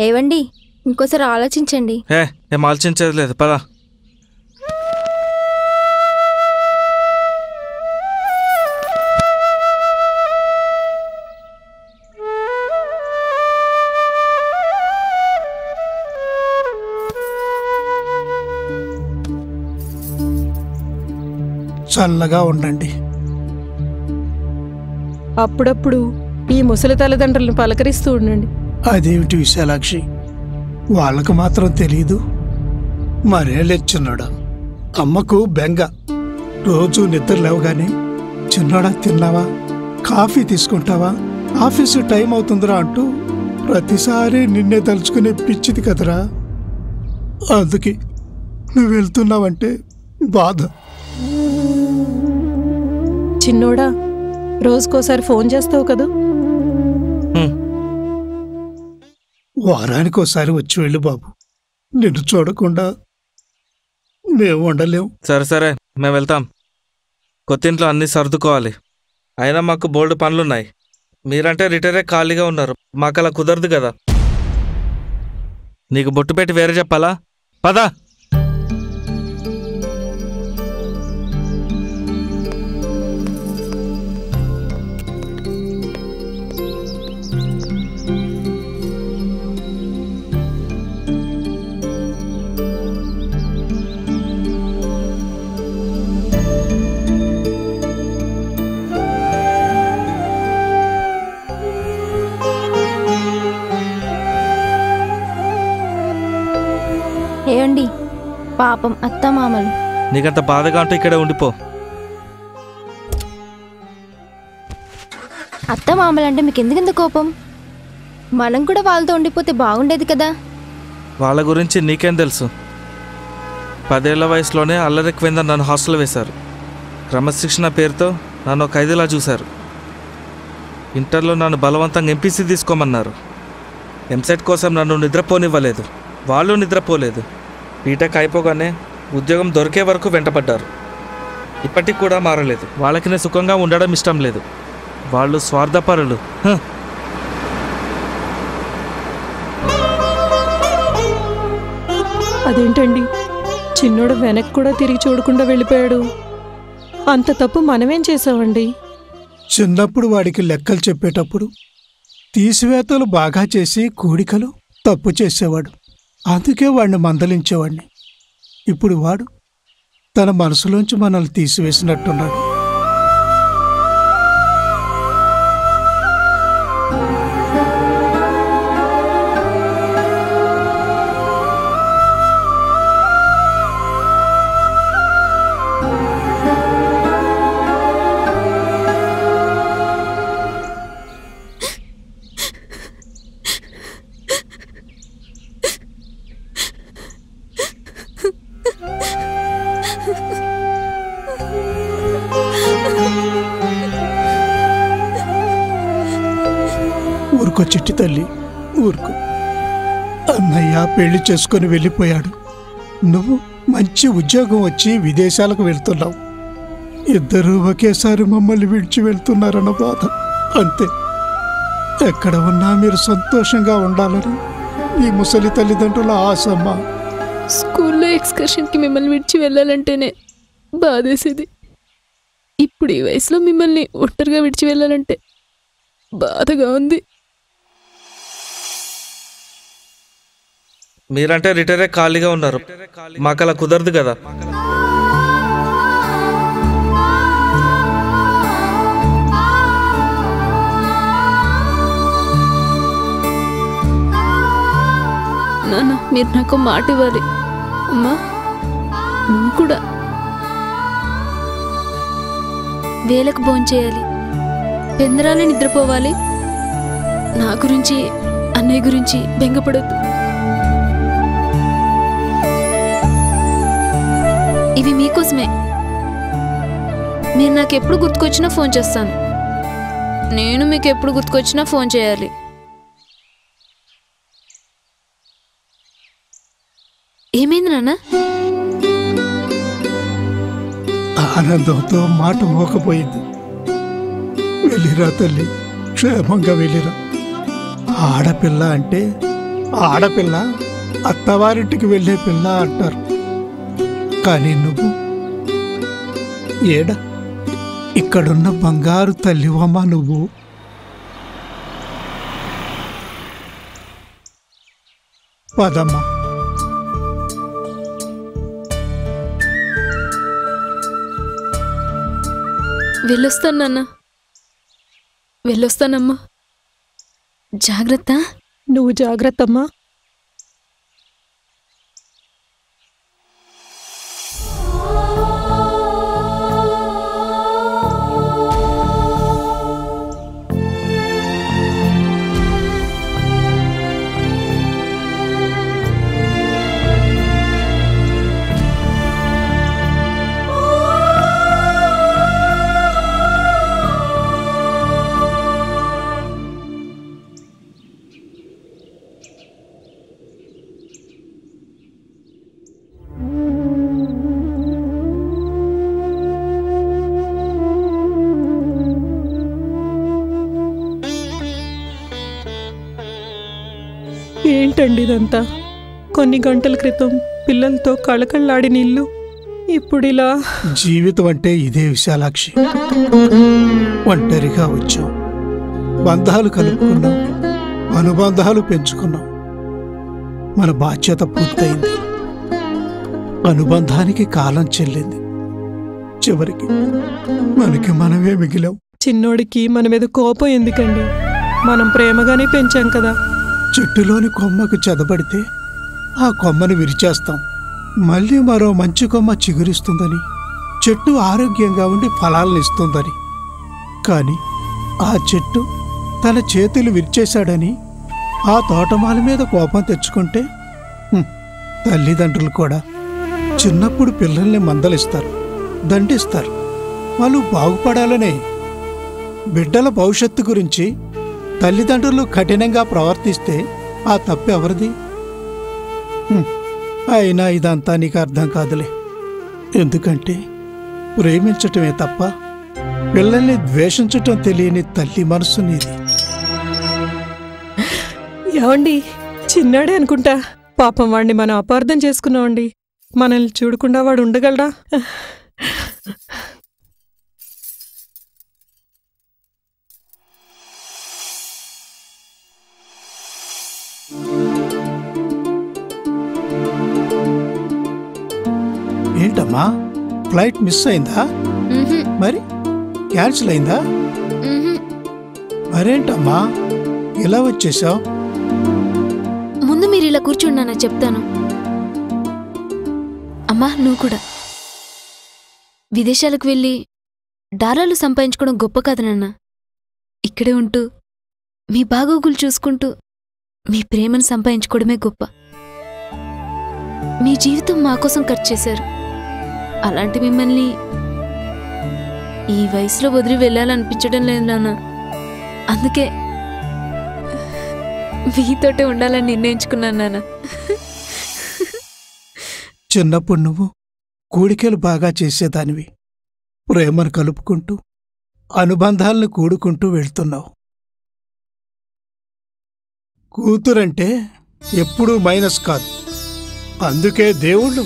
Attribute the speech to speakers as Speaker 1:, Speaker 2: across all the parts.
Speaker 1: ఏవండి, ఇంకోసారి ఆలోచించండి.
Speaker 2: ఏం ఆలోచించేది లేదు, పదా.
Speaker 3: చల్లగా ఉండండి.
Speaker 4: అప్పుడప్పుడు ఈ ముసలి తల్లిదండ్రులను పలకరిస్తూ ఉండండి.
Speaker 3: అదేమిటి విశాలాక్షి, వాళ్ళకు మాత్రం తెలీదు. మరే లేచున్నాడా, అమ్మకు బెంగ. రోజు నిద్ర లేవగానే చిన్నోడా తిన్నావా, కాఫీ తీసుకుంటావా, ఆఫీసు టైం అవుతుందిరా అంటూ ప్రతిసారి నిన్నే తలుచుకునే పిచ్చిది కదరా. అందుకే నువ్వు వెళ్తున్నావంటే బాధ.
Speaker 4: చిన్నోడా, రోజుకోసారి ఫోన్ చేస్తావు కదా.
Speaker 3: వారానికోసారి వచ్చి వెళ్ళు బాబు, నిన్ను చూడకుండా మేము ఉండలేం.
Speaker 2: సరే సరే, మేము వెళ్తాం. కొత్తింట్లో అన్నీ సర్దుకోవాలి. అయినా మాకు బోల్డ్ పనులున్నాయి. మీరంటే రిటైరే ఖాళీగా ఉన్నారు, మాకు అలా కుదరదు కదా. నీకు బొట్టు పెట్టి వేరే చెప్పాలా? పదా.
Speaker 1: ఏవండి, పాపం అత్తమామలు.
Speaker 2: నీకంత బాధగా ఉంటే ఇక్కడే ఉండిపో.
Speaker 1: అత్తమామలంటే మీకు ఎందుకంత కోపం? మనం కూడా వాళ్ళతో ఉండిపోతే బాగుండేది కదా.
Speaker 2: వాళ్ళ గురించి నీకేం తెలుసు? 10 ఏళ్ల వయసులోనే అల్లరెక్కువైందని నన్ను హాస్టల్ వేశారు. క్రమశిక్షణ పేరుతో నన్ను ఒక ఖైదీలా చూశారు. ఇంటర్లో నన్ను బలవంతంగా ఎంపీసీ తీసుకోమన్నారు. ఎంసెట్ కోసం నన్ను నిద్రపోనివ్వలేదు, వాళ్ళు నిద్రపోలేదు. బీటెక్ అయిపోగానే ఉద్యోగం దొరికే వరకు వెంటపడ్డారు. ఇప్పటికి కూడా మారలేదు. వాళ్ళకి నేను సుఖంగా ఉండడం ఇష్టం లేదు. వాళ్ళు స్వార్థపరులు.
Speaker 4: అదేంటండి, చిన్నోడు వెనక్కి కూడా తిరిగి చూడకుండా వెళ్ళిపోయాడు. అంత తప్పు మనమేం చేసామండి?
Speaker 3: చిన్నప్పుడు వాడికి లెక్కలు చెప్పేటప్పుడు తీసివేతలు బాగా చేసి కూడికలు తప్పు చేసేవాడు. అందుకే వాడిని మందలించేవాడిని. ఇప్పుడు వాడు తన మనసులోంచి మనల్ని తీసివేసినట్టున్నాడు. ఊరుకో చిట్టి తల్లి, ఊరుకో. అన్నయ్య పెళ్లి చేసుకుని వెళ్ళిపోయాడు. నువ్వు మంచి ఉద్యోగం వచ్చి విదేశాలకు వెళ్తున్నావు. ఇద్దరూ ఒకేసారి మమ్మల్ని విడిచి వెళ్తున్నారన్న బాధ అంతే. ఎక్కడ ఉన్నా మీరు సంతోషంగా ఉండాలని ఈ ముసలి తల్లిదండ్రుల ఆశమ్మ.
Speaker 5: స్కూల్లో ఎక్స్కర్షన్కి మిమ్మల్ని విడిచి వెళ్ళాలంటేనే బాధేసేది. ఇప్పుడు ఈ వయసులో మిమ్మల్ని ఒంటరిగా విడిచి వెళ్ళాలంటే బాధగా ఉంది.
Speaker 2: మీరంటే రిటైరే ఖాళీగా ఉన్నారు, మాకు అలా కుదరదు కదా.
Speaker 5: నాన్న, మీరు నాకు మాట ఇవ్వాలి. అమ్మా, నువ్వు కూడా వేలకు భోంచేయాలి, పెందరాలు నిద్రపోవాలి. నా గురించి అన్నయ్య గురించి బెంగపడద్దు. ఇవి మీకోసమే. మీరు నాకు ఎప్పుడు గుర్తుకొచ్చినా ఫోన్ చేస్తాను, నేను మీకు ఎప్పుడు గుర్తుకొచ్చినా ఫోన్ చేయాలి. ఏమైంది నాన్న?
Speaker 3: ఆనందంతో మాట మోకపోయింది. వెళ్ళిరా తల్లి, క్షేమంగా వెళ్ళిరా. ఆడపిల్ల అంటే ఆడపిల్ల అత్తవారింటికి వెళ్ళే పిల్ల అంటారు. కానీ నువ్వు ఏడ ఇక్కడున్న బంగారు తల్లివమ్మ నువ్వు. పదమ్మా.
Speaker 5: వెళ్ళొస్తాను నాన్న, వెళ్ళొస్తానమ్మా. జాగ్రత్త.
Speaker 4: నువ్వు జాగ్రత్తమ్మా. ఏంటండి ఇదంతా? కొన్ని గంటల క్రితం పిల్లలతో కళకళలాడిన ఇల్లు ఇప్పుడిలా.
Speaker 3: జీవితం అంటే ఇదే విశాలాక్షి. ఒంటరిగా వచ్చాం, బంధాలు కలుపుకున్నాం, అనుబంధాలు పెంచుకున్నాం. మన బాధ్యత పూర్తయింది, అనుబంధానికి కాలం చెల్లింది. చివరికి మనకి మనమే మిగిలాం.
Speaker 4: చిన్నోడికి మన మీద కోపం ఎందుకండి? మనం ప్రేమగానే పెంచాం కదా.
Speaker 3: చెట్టులోని కొమ్మకు చెదబడితే ఆ కొమ్మను విరిచేస్తాం. మళ్ళీ మరో మంచి కొమ్మ చిగురిస్తుందని, చెట్టు ఆరోగ్యంగా ఉండి ఫలాలనిస్తుందని. కానీ ఆ చెట్టు తన చేతులు విరిచేశాడని ఆ తోటమాల మీద కోపం తెచ్చుకుంటే తల్లిదండ్రులు కూడా చిన్నప్పుడు పిల్లల్ని మందలిస్తారు, దండిస్తారు. వాళ్ళు బాగుపడాలనే. బిడ్డల భవిష్యత్తు గురించి తల్లిదండ్రులు కఠినంగా ప్రవర్తిస్తే ఆ తప్పు ఎవరిది? అయినా ఇదంతా నీకు అర్థం కాదులే. ఎందుకంటే ప్రేమించటమే తప్ప పిల్లల్ని ద్వేషించటం తెలియని తల్లి మనసు నీది.
Speaker 4: ఏమండి, చిన్నాడే అనుకుంటా. పాపం వాడిని మనం అపార్థం చేసుకున్నామండి. మనల్ని చూడకుండా వాడు ఉండగలడా?
Speaker 3: ఏంటమ్మా, ఫ్లైట్ మిస్ అయిందా? మరి క్యాన్సిల్ అయిందా? మరేంటమ్మా ఇలా వచ్చేసావు?
Speaker 5: ముందు మీరు ఇలా కూర్చోండి నాన్న, చెప్తాను. అమ్మా, నువ్వు కూడా విదేశాలకు వెళ్ళి డాలర్లు సంపాదించుకోవడం గొప్ప కాదు నాన్న. ఇక్కడే ఉంటూ మీ బాగోగులు చూసుకుంటూ మీ ప్రేమను సంపాదించుకోవడమే గొప్ప. మీ జీవితం మా కోసం ఖర్చు చేశారు. అలాంటి మిమ్మల్ని ఈ వయసులో వదిలి వెళ్ళాలనిపించడం లేదు నాన్న. అందుకే మీతోటే ఉండాలని నిర్ణయించుకున్నాను నాన్న.
Speaker 3: చిన్నప్పుడు నువ్వు కూడికలు బాగా చేసేదానివి. ప్రేమను కలుపుకుంటూ అనుబంధాలను కూడుకుంటూ వెళ్తున్నావు. కూతురంటే ఎప్పుడూ మైనస్ కాదు. అందుకే దేవుళ్ళు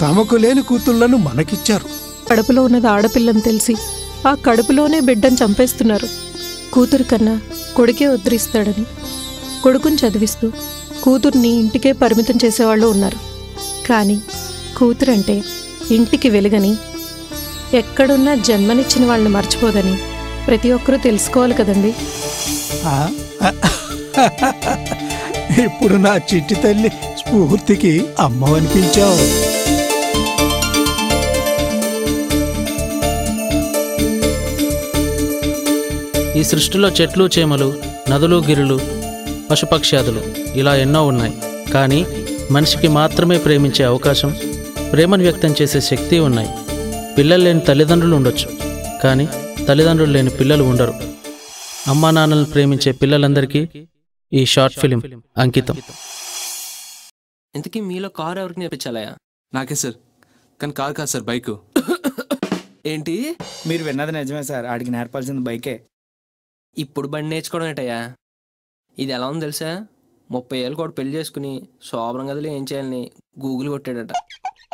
Speaker 3: తమకు లేని కూతుళ్లను మనకిచ్చారు.
Speaker 4: కడుపులో ఉన్నది ఆడపిల్లని తెలిసి ఆ కడుపులోనే బిడ్డను చంపేస్తున్నారు. కూతురు కన్నా కొడుకే ఉద్ధరిస్తాడని కొడుకుని చదివిస్తూ కూతుర్ని ఇంటికే పరిమితం చేసేవాళ్ళు ఉన్నారు. కానీ కూతురంటే ఇంటికి వెలుగని, ఎక్కడున్నా జన్మనిచ్చిన వాళ్ళని మర్చిపోదని ప్రతి ఒక్కరూ తెలుసుకోవాలి కదండి.
Speaker 3: ఇప్పుడు నా చిట్టి తల్లి స్ఫూర్తికి అమ్మవనిపించావు.
Speaker 6: ఈ సృష్టిలో చెట్లు, చేమలు, నదులు, గిరులు, పశుపక్ష్యాదులు ఇలా ఎన్నో ఉన్నాయి. కానీ మనిషికి మాత్రమే ప్రేమించే అవకాశం, ప్రేమను వ్యక్తం చేసే శక్తి ఉన్నాయి. పిల్లలు లేని తల్లిదండ్రులు ఉండొచ్చు, కానీ తల్లిదండ్రులు లేని పిల్లలు ఉండరు. అమ్మా నాన్నలను ప్రేమించే పిల్లలందరికీ ఈ షార్ట్ ఫిలిం అంకితం.
Speaker 7: ఇంతకీ మీలో కారు ఎవరికి నేర్పించాలయా?
Speaker 8: నాకే సార్, కానీ కారు కాదు సార్, బైకు.
Speaker 7: ఏంటి?
Speaker 9: మీరు విన్నది నిజమే సార్, ఆడికి నేర్పాల్సింది బైకే.
Speaker 7: ఇప్పుడు బండి నేర్చుకోవడం ఏంటయ్యా? ఇది ఎలా ఉంది తెలుసా? 30 ఏళ్ళు కూడా పెళ్లి చేసుకుని శోభనం గదిలో ఏం చేయాలని గూగుల్ కొట్టాడట.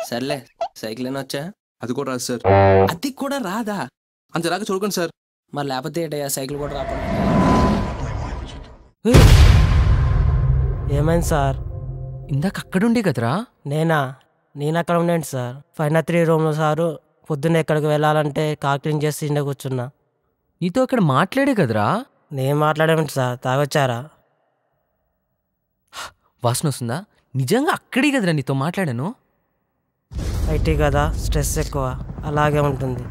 Speaker 7: సర్లే సైకిల్ అయినా వచ్చా?
Speaker 8: అది కూడా రాదు సార్.
Speaker 7: అది కూడా రాదా?
Speaker 8: అంత రాక చూడకండి సార్.
Speaker 7: మరి లేకపోతే ఏంటయ్యా సైకిల్ కూడా రాకుండా?
Speaker 10: ఏమైంది సార్?
Speaker 11: ఇందాక అక్కడుండే కదరా?
Speaker 10: నేను అక్కడ ఉండేంటి సార్. 503 రూమ్లో సారు పొద్దున్న ఎక్కడికి వెళ్ళాలంటే కార్ క్లీన్ చేసి ఇండ కూర్చున్నా.
Speaker 11: నీతో అక్కడ మాట్లాడే కదరా?
Speaker 10: నేను మాట్లాడేమిటి సార్? తాగొచ్చారా?
Speaker 11: వాసన వస్తుందా? నిజంగా అక్కడే కదరా నీతో మాట్లాడాను.
Speaker 10: ఐటీ కదా, స్ట్రెస్ ఎక్కువ, అలాగే ఉంటుంది.